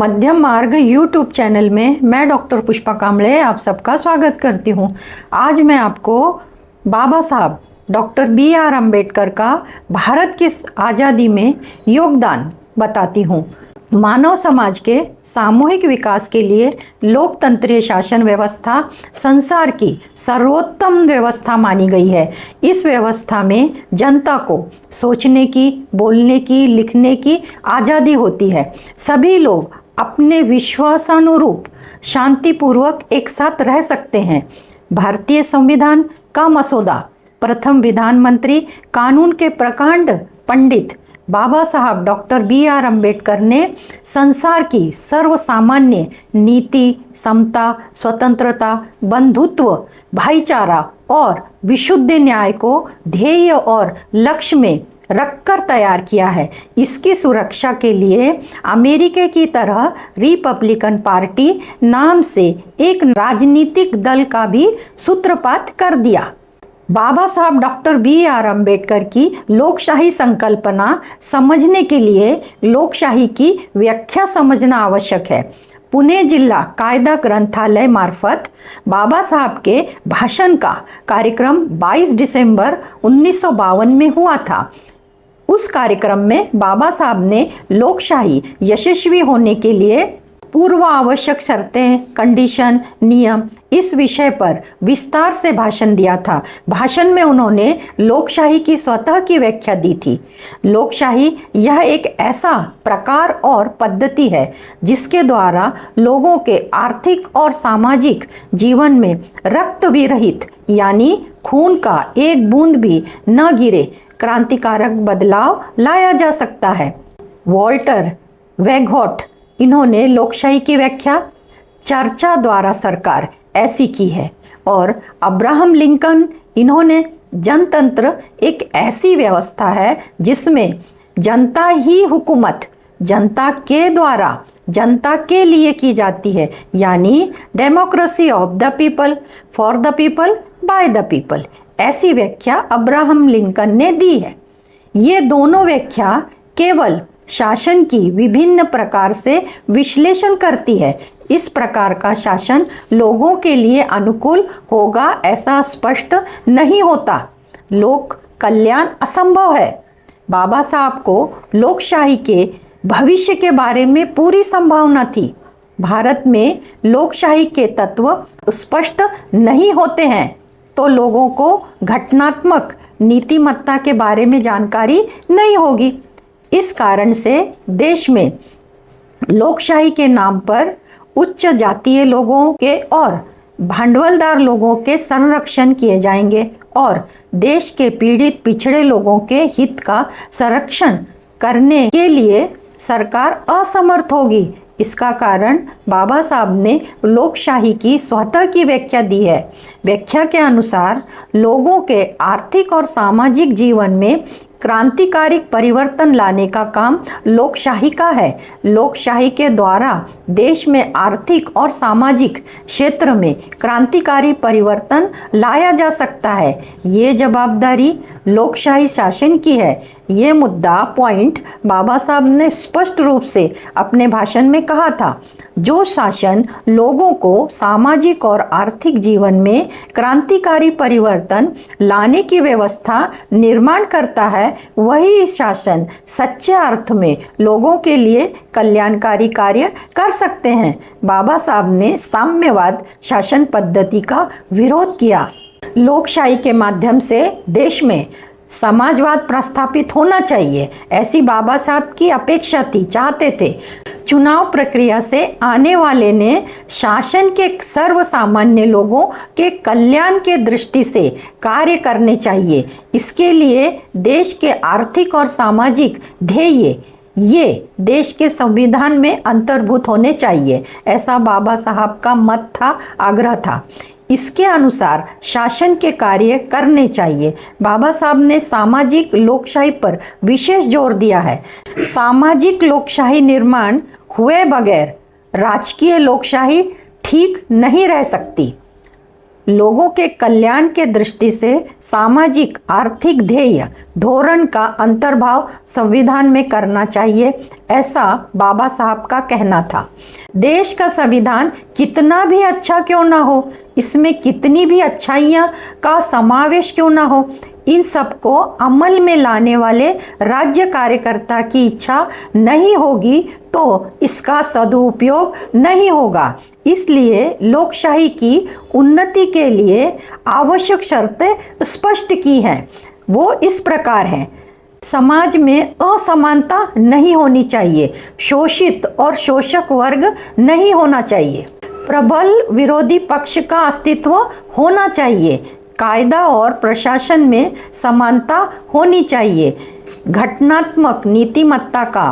मध्यम मार्ग YouTube channel में मैं डॉक्टर पुष्पा कांबळे आप सबका स्वागत करती हूँ। आज मैं आपको बाबा साहब डॉक्टर B.R. अम्बेडकर का भारत की आज़ादी में योगदान बताती हूँ। मानव समाज के सामूहिक विकास के लिए लोकतंत्रीय शासन व्यवस्था संसार की सर्वोत्तम व्यवस्था मानी गई है। इस व्यवस्था में जनता को सोचने की, बोलने की, लिखने की आज़ादी होती है। सभी लोग अपने विश्वासानुरूप शांतिपूर्वक एक साथ रह सकते हैं। भारतीय संविधान का मसौदा प्रथम विधानमंत्री कानून के प्रकांड पंडित बाबा साहब डॉक्टर B.R. अम्बेडकर ने संसार की सर्वसामान्य नीति, समता, स्वतंत्रता, बंधुत्व, भाईचारा और विशुद्ध न्याय को ध्येय और लक्ष्य में रखकर तैयार किया है। इसकी सुरक्षा के लिए अमेरिका की तरह रिपब्लिकन पार्टी नाम से एक राजनीतिक दल का भी सूत्रपात कर दिया। बाबा साहब डॉक्टर B.R. अम्बेडकर की लोकशाही संकल्पना समझने के लिए लोकशाही की व्याख्या समझना आवश्यक है। पुणे जिला कायदा ग्रंथालय मार्फत बाबा साहब के भाषण का कार्यक्रम 22 दिसंबर 1952 में हुआ था। उस कार्यक्रम में बाबा साहब ने लोकशाही यशस्वी होने के लिए पूर्व आवश्यक शर्तें, कंडीशन, नियम इस विषय पर विस्तार से भाषण दिया था। भाषण में उन्होंने लोकशाही की स्वतः की व्याख्या दी थी। लोकशाही यह एक ऐसा प्रकार और पद्धति है जिसके द्वारा लोगों के आर्थिक और सामाजिक जीवन में रक्त विरहित यानी खून का एक बूंद भी न गिरे क्रांतिकारक बदलाव लाया जा सकता है। वॉल्टर वैगहॉट इन्होंने लोकशाही की व्याख्या चर्चा द्वारा सरकार ऐसी की है और अब्राहम लिंकन इन्होंने जनतंत्र एक ऐसी व्यवस्था है जिसमें जनता ही हुकूमत जनता के द्वारा जनता के लिए की जाती है, यानी democracy of the people, for the people, by the people. ऐसी व्याख्या अब्राहम लिंकन ने दी है। ये दोनों व्याख्या केवल शासन की विभिन्न प्रकार से विश्लेषण करती है। इस प्रकार का शासन लोगों के लिए अनुकूल होगा ऐसा स्पष्ट नहीं होता। लोक कल्याण असंभव है। बाबा साहब को लोकशाही के भविष्य के बारे में पूरी संभावना थी। भारत में लोकशाही के तत्व स्पष्ट नहीं होते हैं तो लोगों को घटनात्मक नीतिमत्ता के बारे में जानकारी नहीं होगी। इस कारण से देश में लोकशाही के नाम पर उच्च जातीय लोगों के और भांडवलदार लोगों के संरक्षण किए जाएंगे और देश के पीड़ित पिछड़े लोगों के हित का संरक्षण करने के लिए सरकार असमर्थ होगी। इसका कारण बाबा साहब ने लोकशाही की स्वतः की व्याख्या दी है। व्याख्या के अनुसार लोगों के आर्थिक और सामाजिक जीवन में क्रांतिकारी परिवर्तन लाने का काम लोकशाही का है। लोकशाही के द्वारा देश में आर्थिक और सामाजिक क्षेत्र में क्रांतिकारी परिवर्तन लाया जा सकता है। ये जवाबदारी लोकशाही शासन की है। ये मुद्दा पॉइंट बाबा साहब ने स्पष्ट रूप से अपने भाषण में कहा था। जो शासन लोगों को सामाजिक और आर्थिक जीवन में क्रांतिकारी परिवर्तन लाने की व्यवस्था निर्माण करता है, वही शासन सच्चे अर्थ में लोगों के लिए कल्याणकारी कार्य कर सकते हैं। बाबा साहब ने साम्यवाद शासन पद्धति का विरोध किया। लोकशाही के माध्यम से देश में समाजवाद प्रस्थापित होना चाहिए, ऐसी बाबा साहब की अपेक्षा थी, चाहते थे। चुनाव प्रक्रिया से आने वाले ने शासन के सर्वसामान्य लोगों के कल्याण के दृष्टि से कार्य करने चाहिए। इसके लिए देश के आर्थिक और सामाजिक ध्येय ये देश के संविधान में अंतर्भूत होने चाहिए, ऐसा बाबा साहब का मत था, आग्रह था। इसके अनुसार शासन के कार्य करने चाहिए। बाबा साहब ने सामाजिक लोकशाही पर विशेष जोर दिया है। सामाजिक लोकशाही निर्माण हुए बगैर राजकीय लोकशाही ठीक नहीं रह सकती। लोगों के कल्याण के दृष्टि से सामाजिक आर्थिक ध्येय धोरण का अंतर्भाव संविधान में करना चाहिए, ऐसा बाबा साहब का कहना था। देश का संविधान कितना भी अच्छा क्यों ना हो, इसमें कितनी भी अच्छाइयाँ का समावेश क्यों ना हो, इन सबको अमल में लाने वाले राज्य कार्यकर्ता की इच्छा नहीं होगी तो इसका सदुपयोग नहीं होगा। इसलिए लोकशाही की उन्नति के लिए आवश्यक शर्तें स्पष्ट की हैं। वो इस प्रकार हैं: समाज में असमानता नहीं होनी चाहिए, शोषित और शोषक वर्ग नहीं होना चाहिए, प्रबल विरोधी पक्ष का अस्तित्व होना चाहिए, कायदा और प्रशासन में समानता होनी चाहिए, घटनात्मक नीतिमत्ता का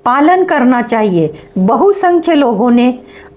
पालन करना चाहिए, बहुसंख्य लोगों ने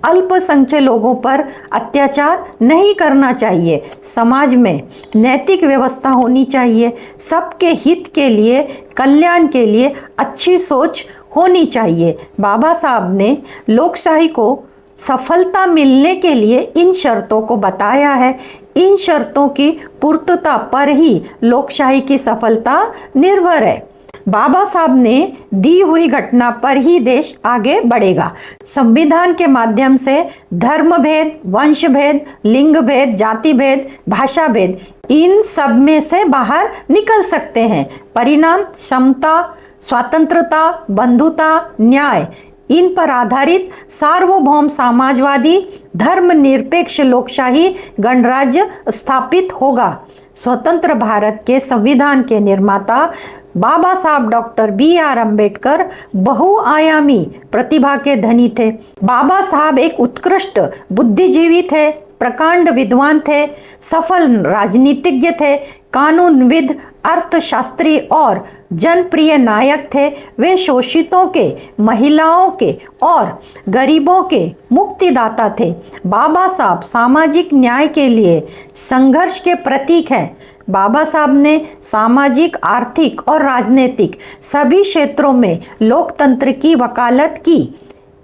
अल्पसंख्य लोगों पर अत्याचार नहीं करना चाहिए, समाज में नैतिक व्यवस्था होनी चाहिए, सबके हित के लिए, कल्याण के लिए अच्छी सोच होनी चाहिए। बाबा साहब ने लोकशाही को सफलता मिलने के लिए इन शर्तों को बताया है। इन शर्तों की पूर्तता पर ही लोकशाही की सफलता निर्भर है। बाबा साहब ने दी हुई घटना पर ही देश आगे बढ़ेगा। संविधान के माध्यम से धर्म भेद, वंश भेद, लिंग भेद, जाति भेद, भाषा भेद, इन सब में से बाहर निकल सकते हैं। परिणाम समता, स्वतंत्रता, बंधुता, न्याय, इन पर आधारित सार्वभौम समाजवादी धर्मनिरपेक्ष लोकशाही गणराज्य स्थापित होगा। स्वतंत्र भारत के संविधान के निर्माता बाबा साहब डॉक्टर B.R. अम्बेडकर बहुआयामी प्रतिभा के धनी थे। बाबा साहब एक उत्कृष्ट बुद्धिजीवी थे, प्रकांड विद्वान थे, सफल राजनीतिज्ञ थे, कानूनविद, अर्थशास्त्री और जनप्रिय नायक थे। वे शोषितों के, महिलाओं के और गरीबों के मुक्तिदाता थे। बाबा साहब सामाजिक न्याय के लिए संघर्ष के प्रतीक हैं। बाबा साहब ने सामाजिक, आर्थिक और राजनीतिक सभी क्षेत्रों में लोकतंत्र की वकालत की।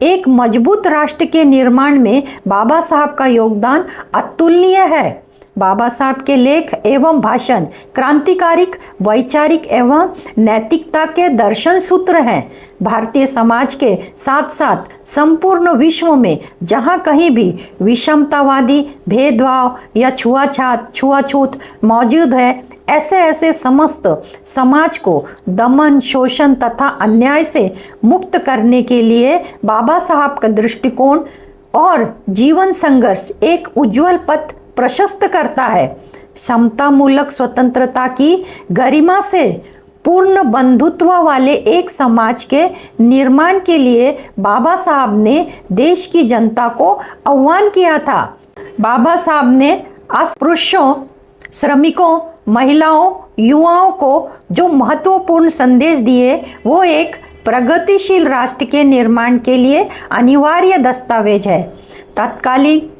एक मजबूत राष्ट्र के निर्माण में बाबा साहब का योगदान अतुलनीय है। बाबा साहब के लेख एवं भाषण क्रांतिकारिक, वैचारिक एवं नैतिकता के दर्शन सूत्र हैं। भारतीय समाज के साथ साथ संपूर्ण विश्व में जहाँ कहीं भी विषमतावादी भेदभाव या छुआछूत मौजूद है, ऐसे समस्त समाज को दमन, शोषण तथा अन्याय से मुक्त करने के लिए बाबा साहब का दृष्टिकोण और जीवन संघर्ष एक उज्जवल पथ प्रशस्त करता है। समतामूलक स्वतंत्रता की गरिमा से पूर्ण बंधुत्व वाले एक समाज के निर्माण के लिए बाबा साहब ने देश की जनता को आह्वान किया था। बाबा साहब ने अस्पृश्यों, श्रमिकों, महिलाओं, युवाओं को जो महत्वपूर्ण संदेश दिए, वो एक प्रगतिशील राष्ट्र के निर्माण के लिए अनिवार्य दस्तावेज है। तत्कालीन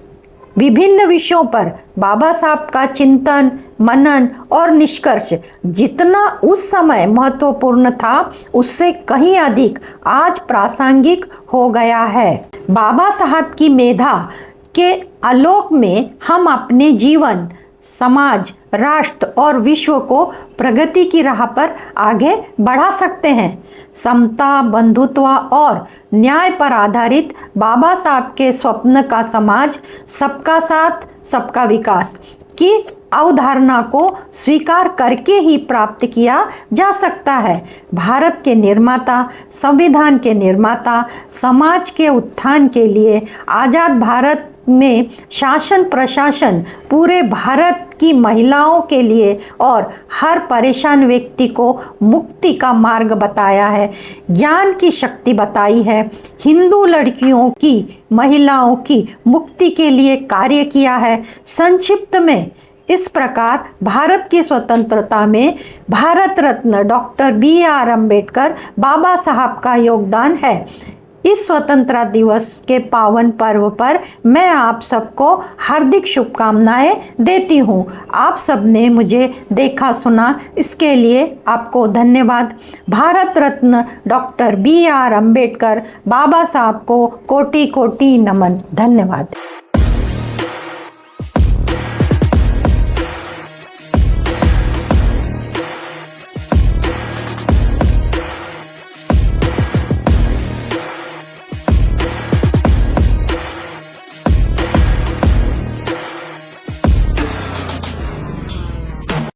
विभिन्न विषयों पर बाबा साहब का चिंतन, मनन और निष्कर्ष जितना उस समय महत्वपूर्ण था, उससे कहीं अधिक आज प्रासंगिक हो गया है। बाबा साहब की मेधा के आलोक में हम अपने जीवन, समाज, राष्ट्र और विश्व को प्रगति की राह पर आगे बढ़ा सकते हैं। समता, बंधुत्व और न्याय पर आधारित बाबा साहब के स्वप्न का समाज सबका साथ, सबका विकास की अवधारणा को स्वीकार करके ही प्राप्त किया जा सकता है। भारत के निर्माता, संविधान के निर्माता, समाज के उत्थान के लिए आज़ाद भारत में शासन प्रशासन पूरे भारत की महिलाओं के लिए और हर परेशान व्यक्ति को मुक्ति का मार्ग बताया है, ज्ञान की शक्ति बताई है, हिंदू लड़कियों की, महिलाओं की मुक्ति के लिए कार्य किया है। संक्षिप्त में इस प्रकार भारत की स्वतंत्रता में भारत रत्न डॉक्टर B.R. अम्बेडकर बाबा साहब का योगदान है। इस स्वतंत्रता दिवस के पावन पर्व पर मैं आप सबको हार्दिक शुभकामनाएं देती हूं। आप सबने मुझे देखा, सुना, इसके लिए आपको धन्यवाद। Bharat Ratna doctor B.R. अम्बेडकर बाबा साहब को कोटि कोटि नमन। धन्यवाद।